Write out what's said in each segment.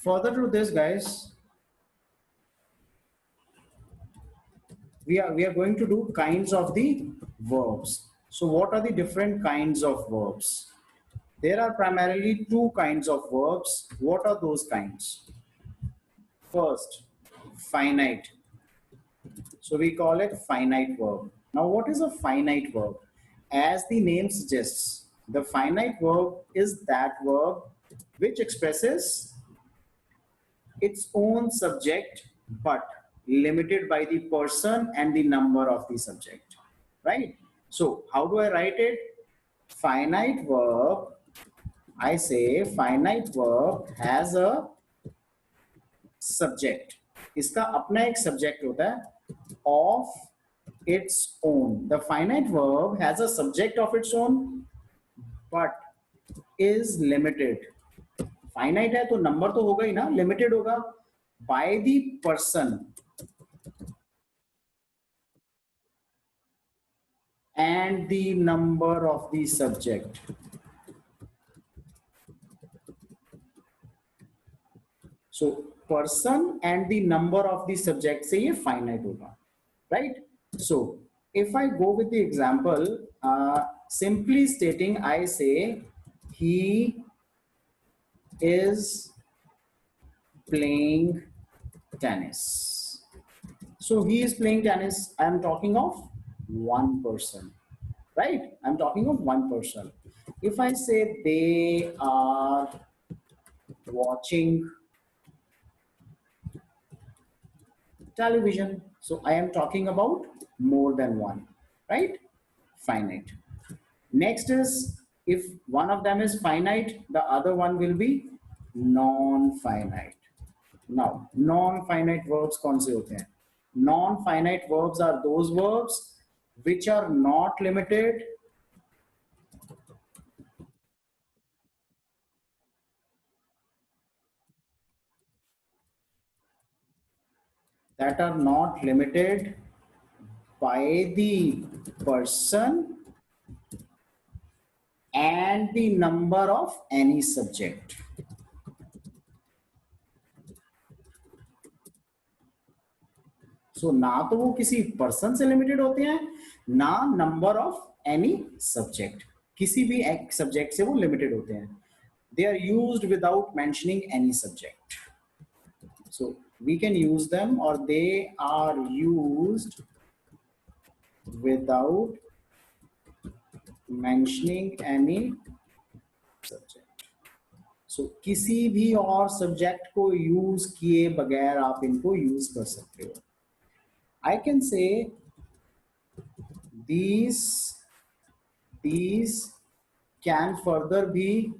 Further to this, guys, we are going to do kinds of the verbs. So what are the different kinds of verbs? There are primarily two kinds of verbs. What are those kinds? First, finite. So we call it finite verb. Now what is a finite verb? As the name suggests, the finite verb is that verb which expresses its own subject but limited by the person and the number of the subject, right? So how do I write it? Finite verb, I say finite verb has a subject. इसका अपना एक subject होता है of its own. The finite verb has a subject of its own but is limited. Finite है तो number तो होगा ही ना, limited होगा by the person and the number of the subject. So person and the number of the subject से ये finite होगा, right? So if I go with the example, simply stating, I say he is playing tennis. So he is playing tennis. I am talking of one person, right? I'm talking of one person. If I say they are watching television, so I am talking about more than one, right? Finite. Next is, if one of them is finite, the other one will be non-finite. Now, non-finite verbs कौन से होते हैं? Non-finite verbs are those verbs which are not limited by the person and the number of any subject. So ना तो वो किसी person से limited होते हैं, ना नंबर ऑफ एनी सब्जेक्ट, किसी भी एक सब्जेक्ट से वो लिमिटेड होते हैं. They are used without mentioning any subject. So we can use them, or they are used without mentioning any subject. So किसी भी और सब्जेक्ट को यूज किए बगैर आप इनको यूज कर सकते हो. I can say these can further be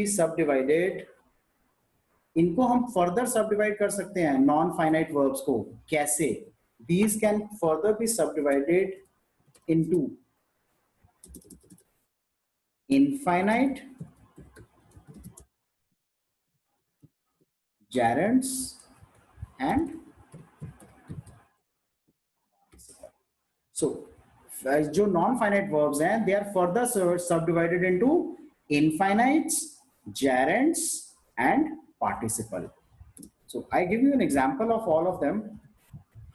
subdivided. इनको हम further subdivide कर सकते हैं non-finite verbs को. कैसे? These can further be subdivided into infinite, gerunds, and so जो non-finite verbs हैं, they are further subdivided into infinites, gerunds, and participle. So I give you an example of all of them.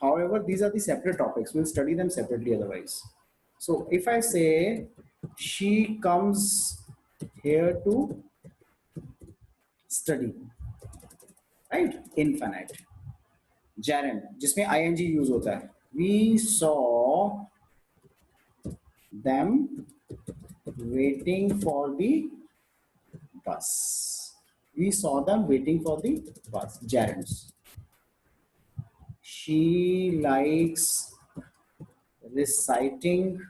However, these are the separate topics. We'll study them separately otherwise. So if I say she comes here to study, right? Infinite. Gerund, जिसमें ing use होता है. We saw them waiting for the bus. We saw them waiting for the bus. Gerunds. She likes reciting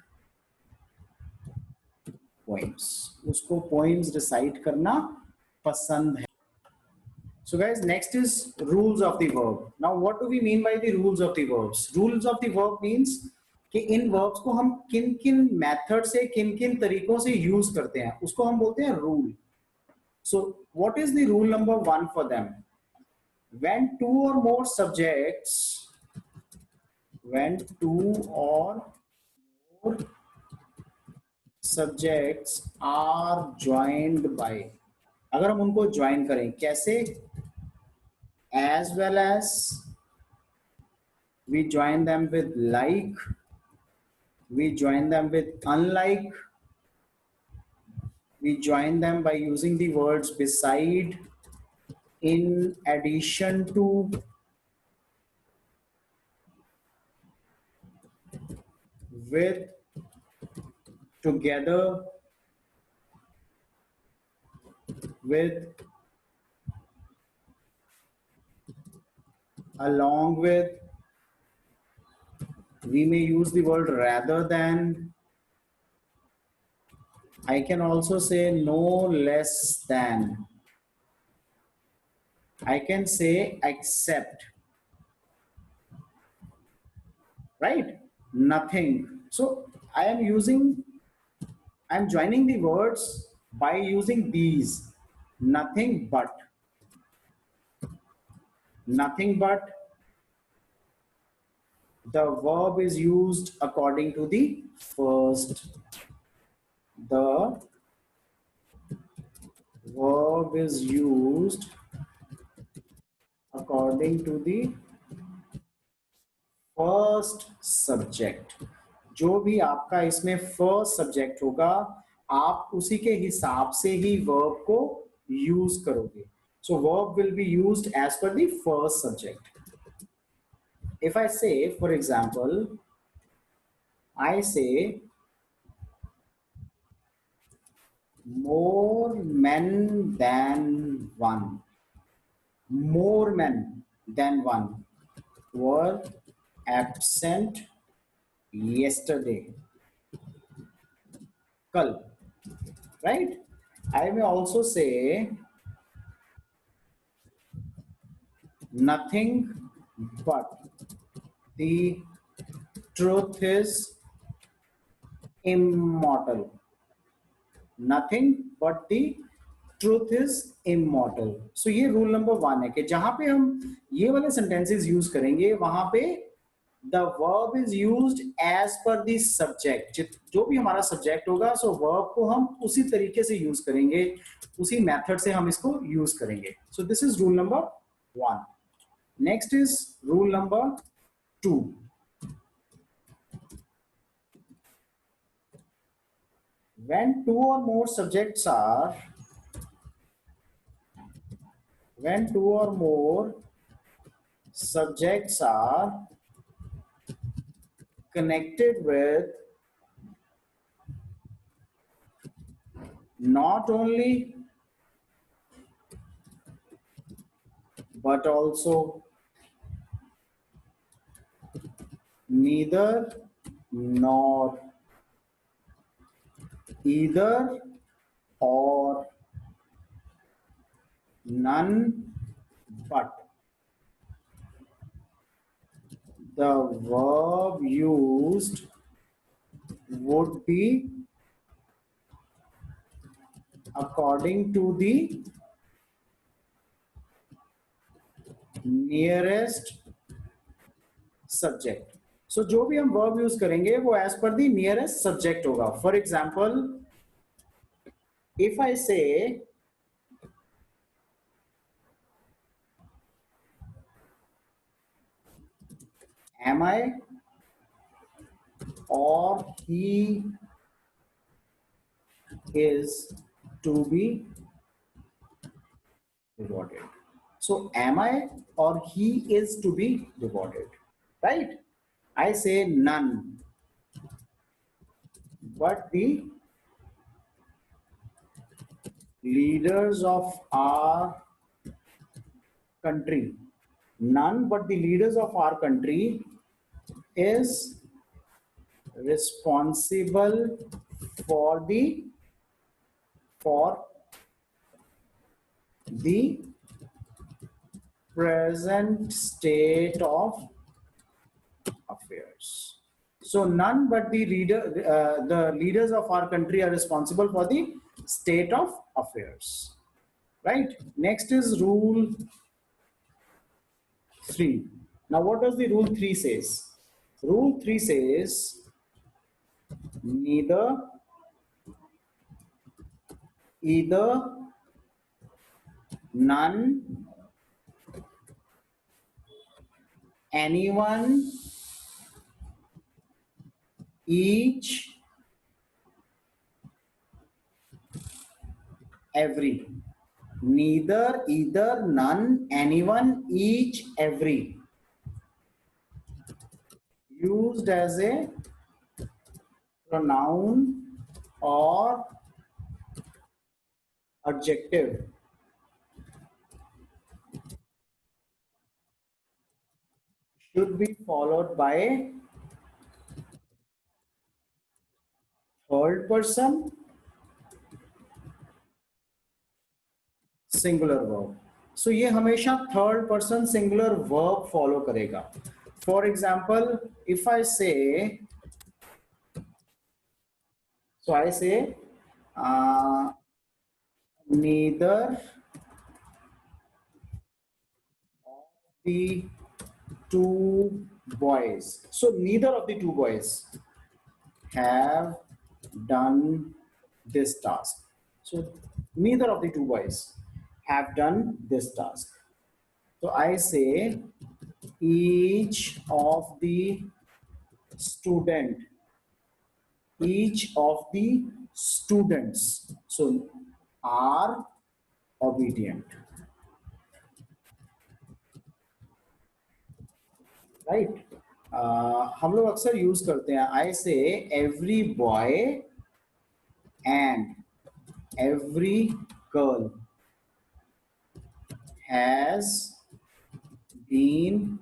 poems. उसको poems recite करना पसंद है. So guys, next is rules of the verb. Now what do we mean by the rules of the verbs? Rules of the verb means कि इन verbs को हम किन किन method से, किन किन तरीकों से use करते हैं, उसको हम बोलते हैं rule. So what is the rule number 1 for them? When two or more subjects when two or more subjects are joined by, अगर हम उनको ज्वाइन करें कैसे, as well as we join them with like, we join them with unlike, we join them by using the words beside, in addition to, with, together, with, along with. We may use the word rather than. I can also say no less than. I can say except, right? Nothing. So I'm joining the words by using these. Nothing but. Nothing but. The verb is used according to the first. The verb is used according to the first subject. जो भी आपका इसमें first subject होगा आप उसी के हिसाब से ही वर्ब को यूज करोगे. So verb will be used as per the first subject. If I say for example, आई से more men than one, more men than one were absent yesterday, kal, right? I may also say nothing but the truth is immortal. Nothing but the truth is immortal. So ये rule number 1 है कि जहां पे हम ये वाले sentences use करेंगे वहां पे the verb is used as per the subject. जो भी हमारा सब्जेक्ट होगा सो verb को हम उसी तरीके से यूज करेंगे, उसी मेथड से हम इसको यूज करेंगे. So this is rule number 1. Next is rule number 2. when two or more subjects are when two or more subjects are connected with not only but also neither nor, either or, none but, the verb used would be according to the nearest subject. So जो भी हम verb use करेंगे वो as per the nearest subject होगा. For example, if I say am I or he is to be rewarded. So am I or he is to be rewarded, right? I say none but the leaders of our country. None but the leaders of our country is responsible for the present state of affairs. So none but the leaders of our country are responsible for the state of affairs, right? Next is rule 3. Now what does the rule 3 says? Rule 3 says neither, either, none, anyone, each, every. Neither, either, none, anyone, each, every. Used as a pronoun or adjective should be followed by a third person singular verb. So ये हमेशा third person singular verb follow करेगा. For example, if I say, so I say neither of the two boys. So neither of the two boys have done this task. So neither of the two boys have done this task. So I say each of the student, each of the students, so are obedient, right? हम लोग अक्सर use करते हैं आई से every boy and every girl has been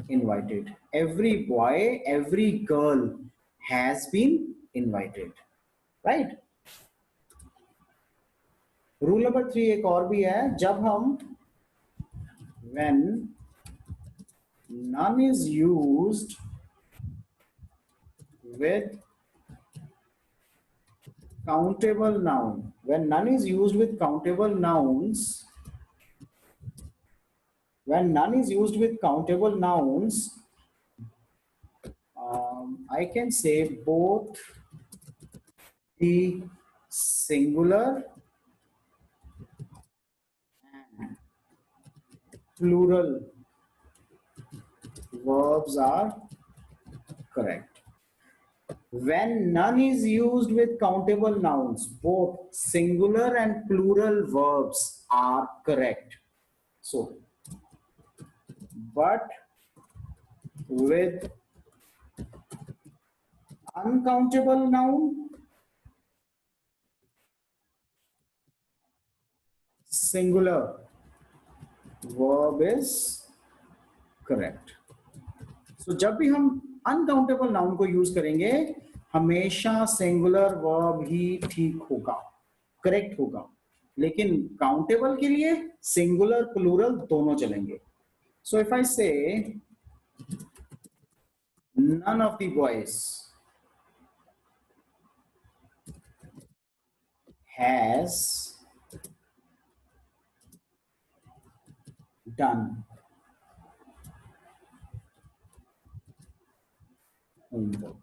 invited. Every boy, every girl has been invited. Right? Rule number 3 एक और भी है. जब हम when none is used with countable noun, when none is used with countable nouns, when none is used with countable nouns, I can say both the singular and plural verbs are correct. When none is used with countable nouns, both singular and plural verbs are correct. So, but with uncountable noun, singular verb is correct. So जब भी हम uncountable noun को use करेंगे हमेशा singular verb ही ठीक होगा, correct होगा. लेकिन काउंटेबल के लिए सिंगुलर प्लूरल दोनों चलेंगे. सो इफ आई से none of the boys has done homework.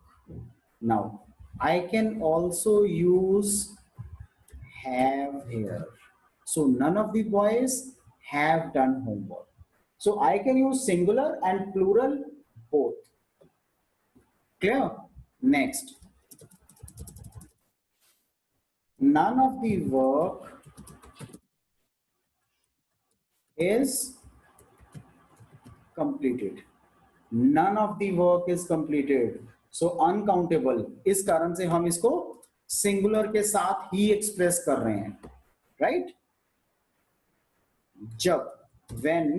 Now I can also use have here. So none of the boys have done homework. So I can use singular and plural both. Clear? Next. None of the work is completed. None of the work is completed. So uncountable. इस कारण से हम इसको singular के साथ ही express कर रहे हैं. राइट? जब when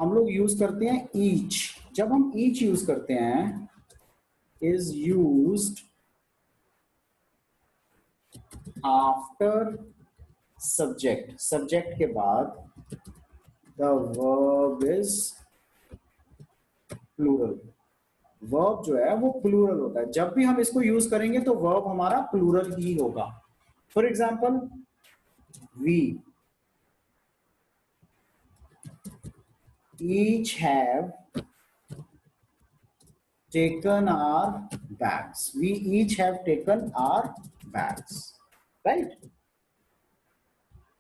हम लोग यूज करते हैं each, जब हम each यूज करते हैं is used after subject. Subject के बाद the verb is plural. Verb जो है वो प्लूरल होता है. जब भी हम इसको यूज करेंगे तो वर्ब हमारा प्लूरल ही होगा. For example we each have taken our bags. We each have taken our bags, right?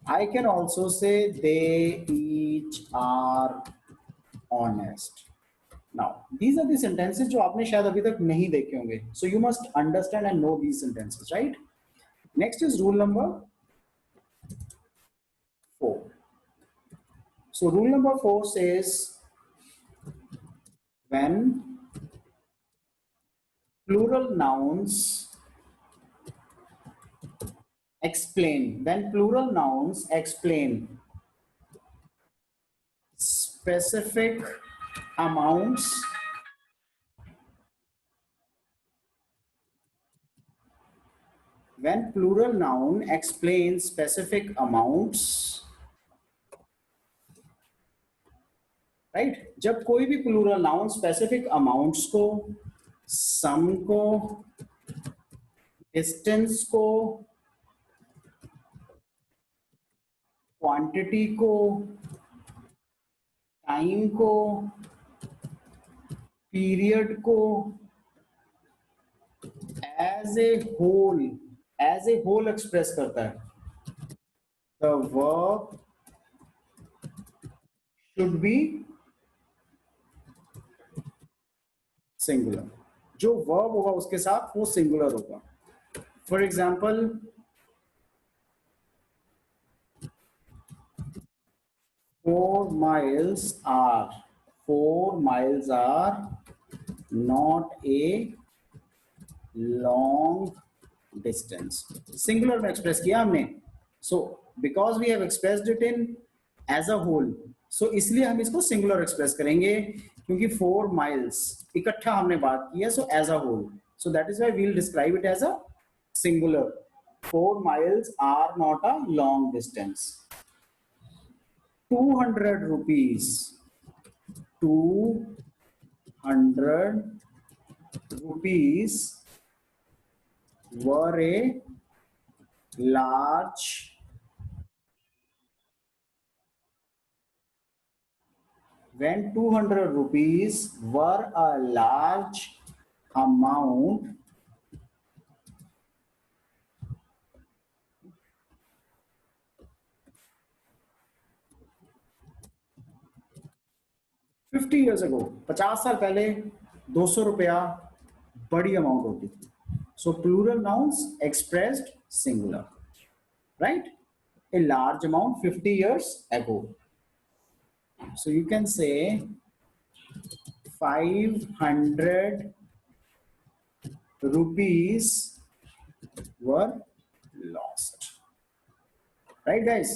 I can also say they each are honest. Now, these are the sentences जो आपने शायद अभी तक नहीं देखे होंगे. So you must understand and know these sentences, right? Next is rule number 4. So rule number 4 says when plural nouns explain specific amounts, when plural noun explains specific amounts, right जब कोई भी प्लूरल नाउन स्पेसिफिक अमाउंट्स को, सम को, distance को, quantity को, time को, period को as a whole express करता है, the verb should be singular. जो वर्ब होगा उसके साथ वो सिंगुलर होगा. For example 4 miles are not a long distance. Singular में एक्सप्रेस किया हमने. So because we have expressed it in as a whole, so इसलिए हम इसको सिंगुलर एक्सप्रेस करेंगे क्योंकि 4 miles इकट्ठा हमने बात की है. So as a whole, so that is why we will describe it as a singular. 4 miles are not a long distance. 200 rupees, 200 rupees were a large when 200 rupees were a large amount, $50 years ago, 50 साल पहले 200 रुपया बड़ी amount होती थी. So plural nouns expressed singular, right? A large amount 50 years ago. So you can say 500 rupees were lost, right guys?